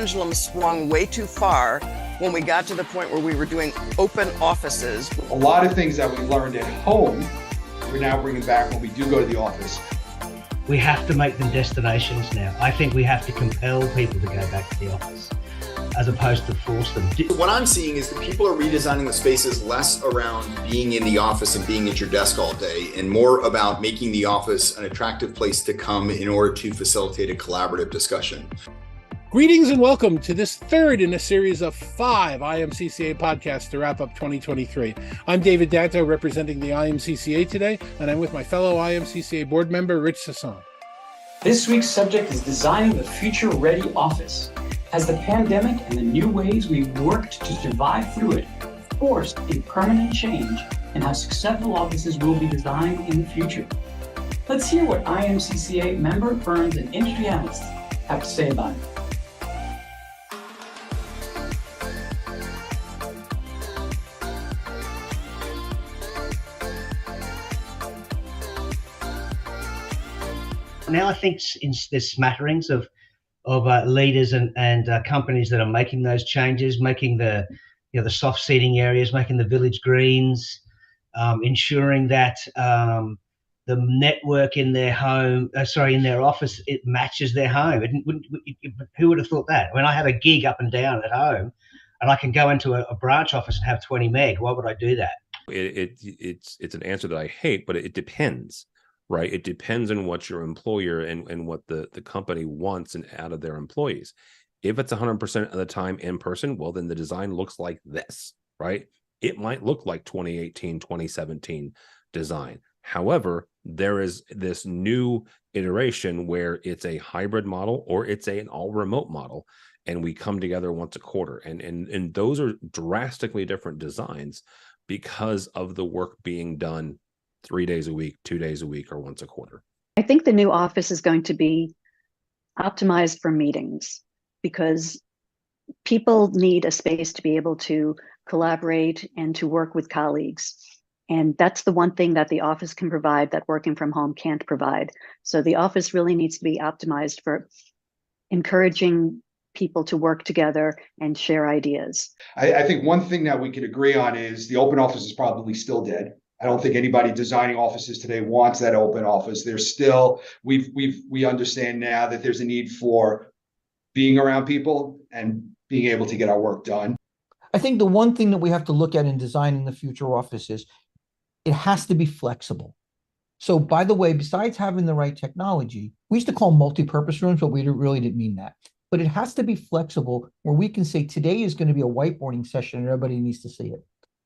pendulum swung way too far when we got to the point where we were doing open offices. A lot of things that we learned at home, we're now bringing back when we do go to the office. We have to make them destinations now. I think we have to compel people to go back to the office as opposed to force them. What I'm seeing is that people are redesigning the spaces less around being in the office and being at your desk all day, and more about making the office an attractive place to come in order to facilitate a collaborative discussion. Greetings and welcome to this third in a series of 5 IMCCA podcasts to wrap up 2023. I'm David Danto representing the IMCCA today, and I'm with my fellow IMCCA board member, Rich Sasson. This week's subject is designing the future-ready office. Has the pandemic and the new ways we've worked to survive through it forced a permanent change in how successful offices will be designed in the future? Let's hear what IMCCA member firms and industry analysts have to say about it. Now I think there's smatterings of leaders and companies that are making those changes, making the soft seating areas, making the village greens, ensuring that the network in their home, in their office, it matches their home. Who would have thought that? When I have a gig up and down at home, and I can go into a branch office and have 20 meg, why would I do that? It's an answer that I hate, but it depends. Right. It depends on what your employer and what the company wants and out of their employees. If it's 100% of the time in person, well, then the design looks like this, right? It might look like 2018, 2017 design. However, there is this new iteration where it's a hybrid model or it's an all remote model, and we come together once a quarter. And those are drastically different designs because of the work being done 3 days a week, 2 days a week, or once a quarter. I think the new office is going to be optimized for meetings because people need a space to be able to collaborate and to work with colleagues. And that's the one thing that the office can provide that working from home can't provide. So the office really needs to be optimized for encouraging people to work together and share ideas. I think one thing that we could agree on is the open office is probably still dead. I don't think anybody designing offices today wants that open office. There's still, we understand now that there's a need for being around people and being able to get our work done. I think the one thing that we have to look at in designing the future office is it has to be flexible. So by the way, besides having the right technology, we used to call them multi-purpose rooms, but we really didn't mean that. But it has to be flexible where we can say today is going to be a whiteboarding session and everybody needs to see it.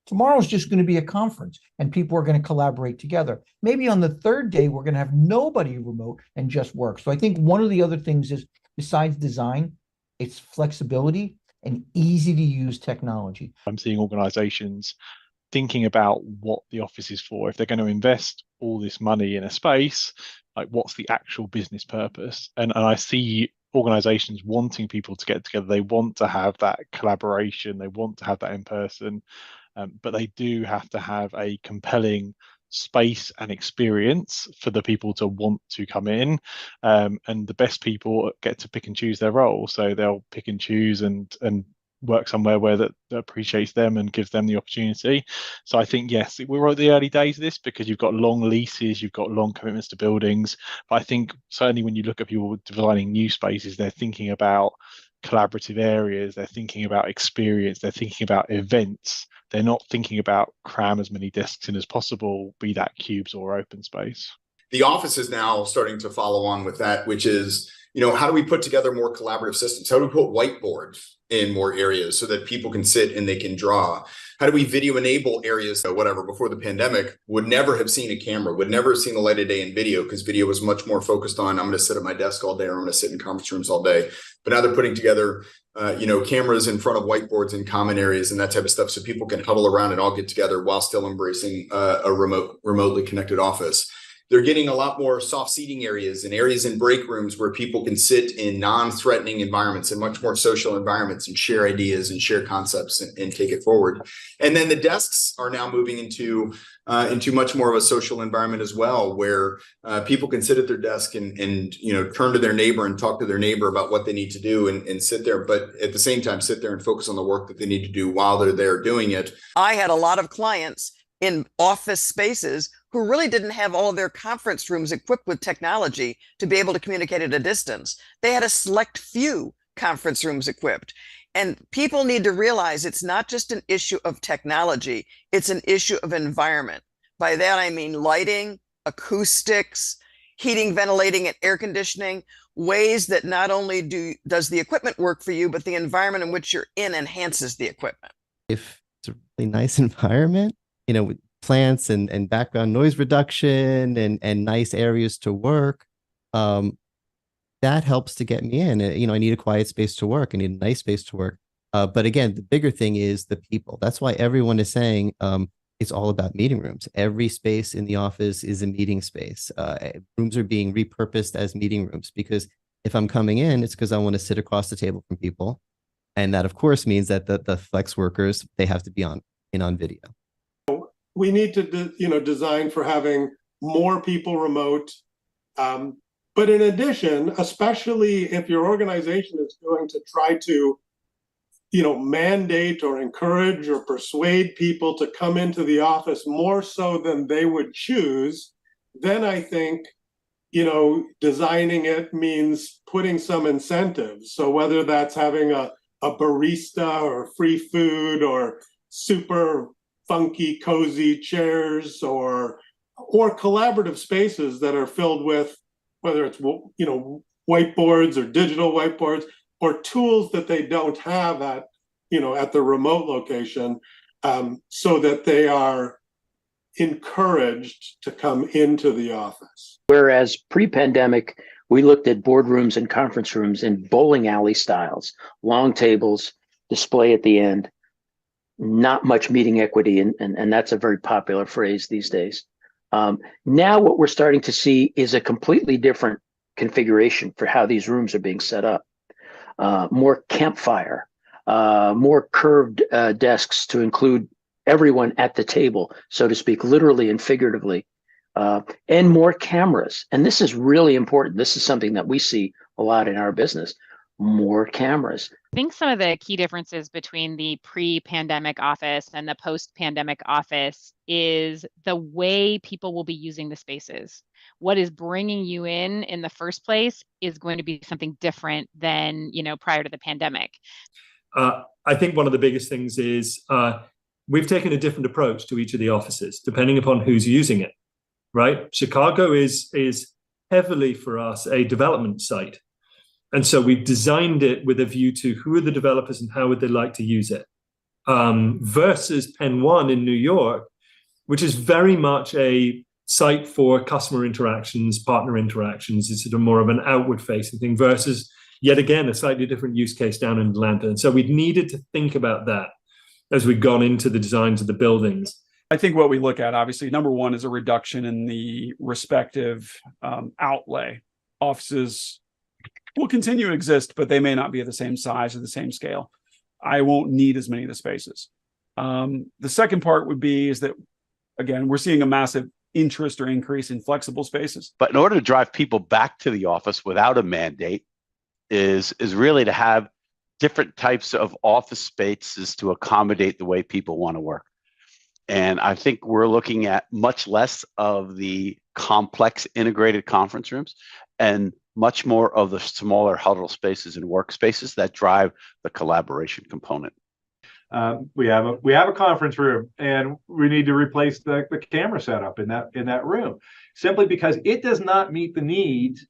Tomorrow is just going to be a conference and people are going to collaborate together. Maybe on the third day, we're going to have nobody remote and just work. So I think one of the other things is, besides design, it's flexibility and easy to use technology. I'm seeing organizations thinking about what the office is for. If they're going to invest all this money in a space, like what's the actual business purpose? And I see organizations wanting people to get together. They want to have that collaboration. They want to have that in person. But they do have to have a compelling space and experience for the people to want to come in. And the best people get to pick and choose their role. So they'll pick and choose and work somewhere where that appreciates them and gives them the opportunity. So I think, yes, we're at the early days of this because you've got long leases, you've got long commitments to buildings. But I think certainly when you look at people designing new spaces, they're thinking about collaborative areas, they're thinking about experience, they're thinking about events. They're not thinking about cram as many desks in as possible, be that cubes or open space. The office is now starting to follow on with that, which is, how do we put together more collaborative systems? How do we put whiteboards in more areas so that people can sit and they can draw? How do we video enable areas that, before the pandemic would never have seen a camera, would never have seen the light of day in video because video was much more focused on, I'm going to sit at my desk all day or I'm going to sit in conference rooms all day. But now they're putting together cameras in front of whiteboards in common areas and that type of stuff so people can huddle around and all get together while still embracing a remotely connected office. they're getting a lot more soft seating areas and areas in break rooms where people can sit in non-threatening environments and much more social environments and share ideas and share concepts and take it forward. And then the desks are now moving into much more of a social environment as well, where people can sit at their desk and turn to their neighbor and talk to their neighbor about what they need to do and sit there, but at the same time sit there and focus on the work that they need to do while they're there doing it. I had a lot of clients in office spaces who really didn't have all of their conference rooms equipped with technology to be able to communicate at a distance. They had a select few conference rooms equipped. And people need to realize it's not just an issue of technology, it's an issue of environment. By that, I mean lighting, acoustics, heating, ventilating, and air conditioning, ways that not only does the equipment work for you, but the environment in which you're in enhances the equipment. If it's a really nice environment, with plants and background noise reduction and nice areas to work, that helps to get me in. I need a quiet space to work. I need a nice space to work. But again, the bigger thing is the people. That's why everyone is saying it's all about meeting rooms. Every space in the office is a meeting space. Rooms are being repurposed as meeting rooms, because if I'm coming in, it's because I want to sit across the table from people. And that, of course, means that the flex workers, they have to be on video. We need to design for having more people remote. But in addition, especially if your organization is going to try to mandate or encourage or persuade people to come into the office more so than they would choose, then I think designing it means putting some incentives. So whether that's having a barista or free food or super funky, cozy chairs or collaborative spaces that are filled with, whether it's whiteboards or digital whiteboards or tools that they don't have at the remote location, so that they are encouraged to come into the office. Whereas pre-pandemic, we looked at boardrooms and conference rooms in bowling alley styles, long tables, display at the end, not much meeting equity, and that's a very popular phrase these days. Now what we're starting to see is a completely different configuration for how these rooms are being set up. More campfire, more curved desks to include everyone at the table, so to speak, literally and figuratively, and more cameras. And this is really important. This is something that we see a lot in our business. More cameras. I think some of the key differences between the pre-pandemic office and the post-pandemic office is the way people will be using the spaces. What is bringing you in the first place is going to be something different than, prior to the pandemic. I think one of the biggest things is we've taken a different approach to each of the offices, depending upon who's using it, right? Chicago is heavily for us a development site. And so we've designed it with a view to who are the developers and how would they like to use it, versus Penn 1 in New York, which is very much a site for customer interactions, partner interactions. It's sort of more of an outward facing thing versus, yet again, a slightly different use case down in Atlanta. And so we needed to think about that as we've gone into the designs of the buildings. I think what we look at, obviously, number one is a reduction in the respective outlay. Offices will continue to exist, but they may not be of the same size or the same scale. I won't need as many of the spaces. The second part would be is that, again, we're seeing a massive interest or increase in flexible spaces. But in order to drive people back to the office without a mandate is really to have different types of office spaces to accommodate the way people want to work. And I think we're looking at much less of the complex integrated conference rooms and much more of the smaller huddle spaces and workspaces that drive the collaboration component. We have a conference room, and we need to replace the camera setup in that room, simply because it does not meet the needs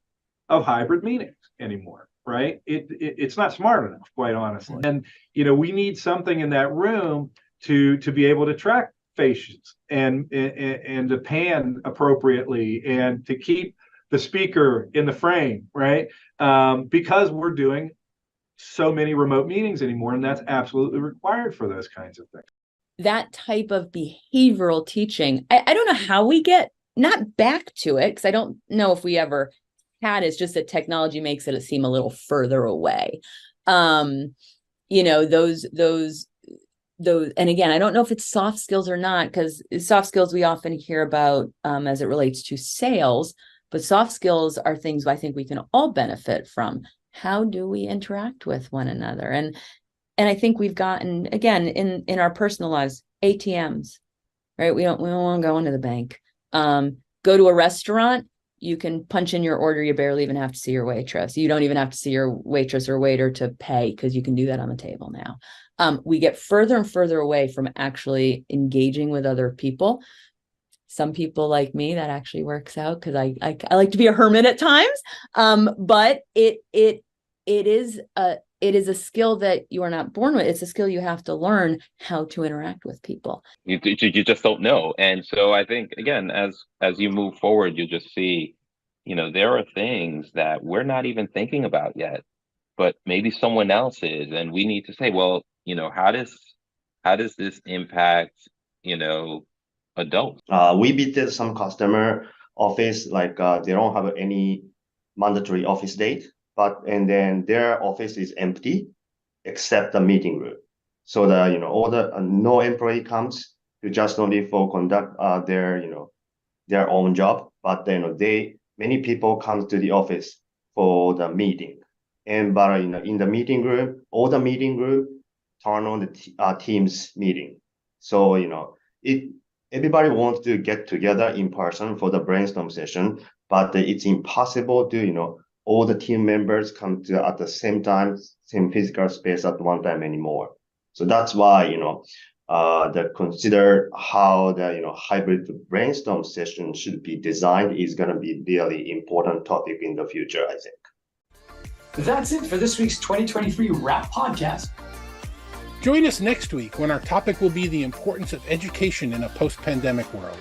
of hybrid meetings anymore. Right? It's not smart enough, quite honestly. And we need something in that room to be able to track faces and to pan appropriately and to keep the speaker in the frame, right? Because we're doing so many remote meetings anymore, and that's absolutely required for those kinds of things. That type of behavioral teaching, I don't know how we get not back to it, because I don't know if we ever had. It's just that technology makes it seem a little further away. You know, those, and again, I don't know if it's soft skills or not, because soft skills we often hear about as it relates to sales, but soft skills are things I think we can all benefit from. How do we interact with one another? And I think we've gotten, again, in our personal lives, ATMs, right? We don't want to go into the bank. Go to a restaurant, you can punch in your order. You barely even have to see your waitress. You don't even have to see your waitress or waiter to pay, because you can do that on the table now. We get further and further away from actually engaging with other people. Some people like me, that actually works out, because I like to be a hermit at times. But it is a skill that you are not born with. It's a skill you have to learn, how to interact with people. You just don't know. And so I think, again, as you move forward, you just see, you know, there are things that we're not even thinking about yet, but maybe someone else is. And we need to say, well, you know, how does this impact, you know, adults? We visited some customer office, like they don't have any mandatory office date, and then their office is empty except the meeting room. So that, you know, all the no employee comes to just only for conduct their, you know, their own job, but then many people come to the office for the meeting. And but in the meeting room, all the meeting room turn on the Teams meeting. So, you know, everybody wants to get together in person for the brainstorm session, but it's impossible to, you know, all the team members come to at the same time, same physical space at one time anymore. So that's why, you know, consider how the, you know, hybrid brainstorm session should be designed is going to be really important topic in the future, I think. That's it for this week's 2023 Wrap Podcast. Join us next week when our topic will be the importance of education in a post-pandemic world.